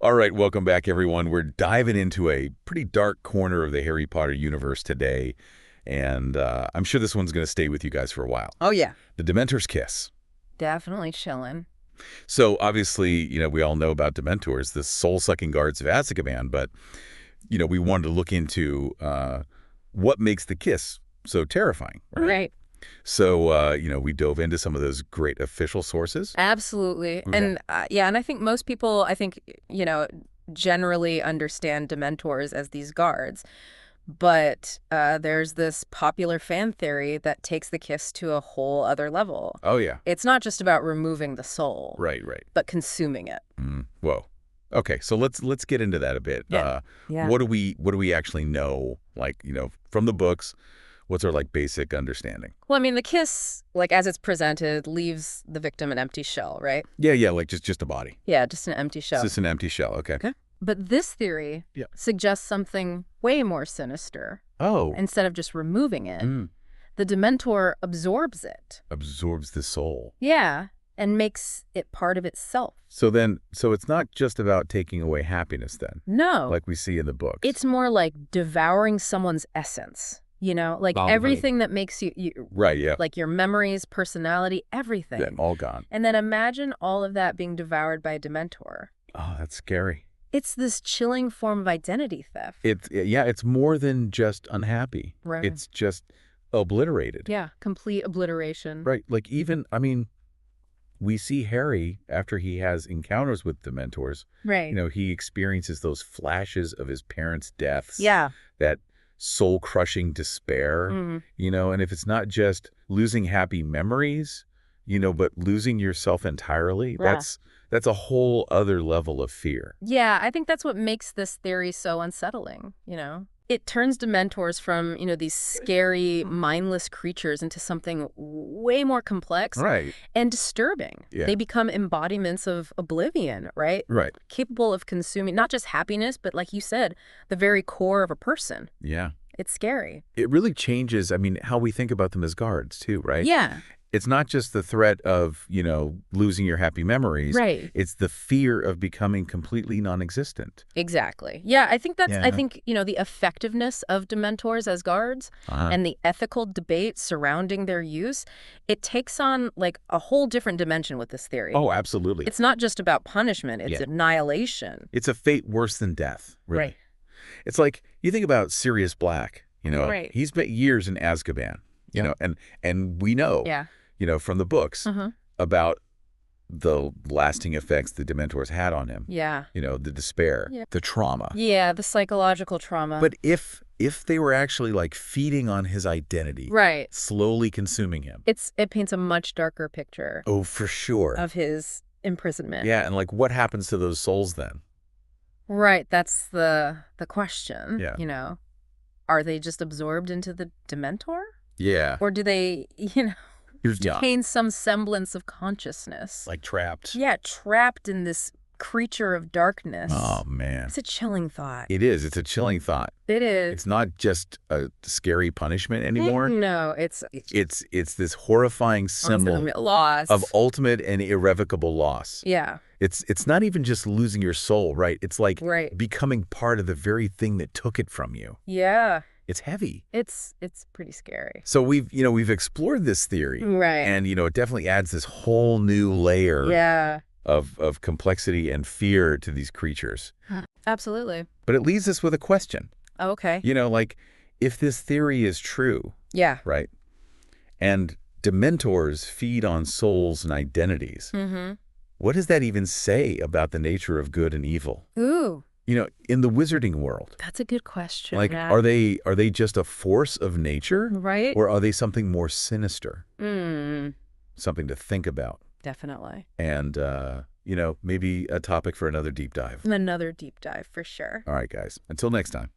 All right, welcome back, everyone. We're diving into a pretty dark corner of the Harry Potter universe today, and I'm sure this one's going to stay with you guys for a while. Oh, yeah. The Dementors Kiss. Definitely chilling. So obviously, we all know about Dementors, the soul-sucking guards of Azkaban, but, we wanted to look into what makes the Kiss so terrifying, right? Right. So, we dove into some of those great official sources. Absolutely. Okay. And and I think most people, generally understand Dementors as these guards. But there's this popular fan theory that takes the Kiss to a whole other level. Oh, yeah. It's not just about removing the soul. Right. But consuming it. Whoa. Okay, so let's get into that a bit. Yeah. What do we actually know, from the books? What's our basic understanding? Well, I mean, the Kiss, as it's presented, leaves the victim an empty shell, right? Yeah, just a body. Yeah, just an empty shell. It's just an empty shell. Okay. But this theory suggests something way more sinister. Oh. Instead of just removing it, the Dementor absorbs it. Absorbs the soul. Yeah, and makes it part of itself. So it's not just about taking away happiness then? No. Like we see in the books. It's more like devouring someone's essence. Everything that makes you right, yeah. Like your memories, personality, everything. Yeah, all gone. And then imagine all of that being devoured by a Dementor. Oh, that's scary. It's this chilling form of identity theft. It's more than just unhappy. Right. It's just obliterated. Yeah, complete obliteration. Right, we see Harry, after he has encounters with Dementors, right. He experiences those flashes of his parents' deaths. Yeah. That soul-crushing despair, and if it's not just losing happy memories, but losing yourself entirely, yeah. that's a whole other level of fear. Yeah, I think that's what makes this theory so unsettling, It turns Dementors from, these scary, mindless creatures into something way more complex and disturbing. Yeah. They become embodiments of oblivion, right? Right. Capable of consuming not just happiness, but like you said, the very core of a person. Yeah. It's scary. It really changes, how we think about them as guards too, right? Yeah. It's not just the threat of, losing your happy memories. Right. It's the fear of becoming completely non-existent. Exactly. Yeah, I think I think, the effectiveness of Dementors as guards and the ethical debate surrounding their use, it takes on a whole different dimension with this theory. Oh, absolutely. It's not just about punishment, it's annihilation. It's a fate worse than death, really. Right. It's like, you think about Sirius Black, right. He spent years in Azkaban, and we know, from the books about the lasting effects the Dementors had on him. Yeah. The despair, the trauma. Yeah, the psychological trauma. But if they were actually feeding on his identity, right, slowly consuming him. It paints a much darker picture. Oh, for sure. Of his imprisonment. Yeah, and what happens to those souls then? Right, that's the question. Yeah. Are they just absorbed into the Dementor? Yeah. Or do they, retain some semblance of consciousness? Trapped. Yeah, trapped in this creature of darkness. Oh, man. It's a chilling thought. It is. It's a chilling thought. It is. It's not just a scary punishment anymore. No, it's this horrifying symbol loss of ultimate and irrevocable loss. Yeah. It's not even just losing your soul, right? It's becoming part of the very thing that took it from you. Yeah. It's heavy. It's pretty scary. So we've explored this theory. Right. And it definitely adds this whole new layer of complexity and fear to these creatures. Absolutely. But it leaves us with a question. Oh, okay. If this theory is true. Yeah. Right. And Dementors feed on souls and identities. What does that even say about the nature of good and evil? Ooh. In the wizarding world. That's a good question. Are they just a force of nature? Right. Or are they something more sinister? Something to think about. Definitely. And, maybe a topic for another deep dive. Another deep dive, for sure. All right, guys. Until next time.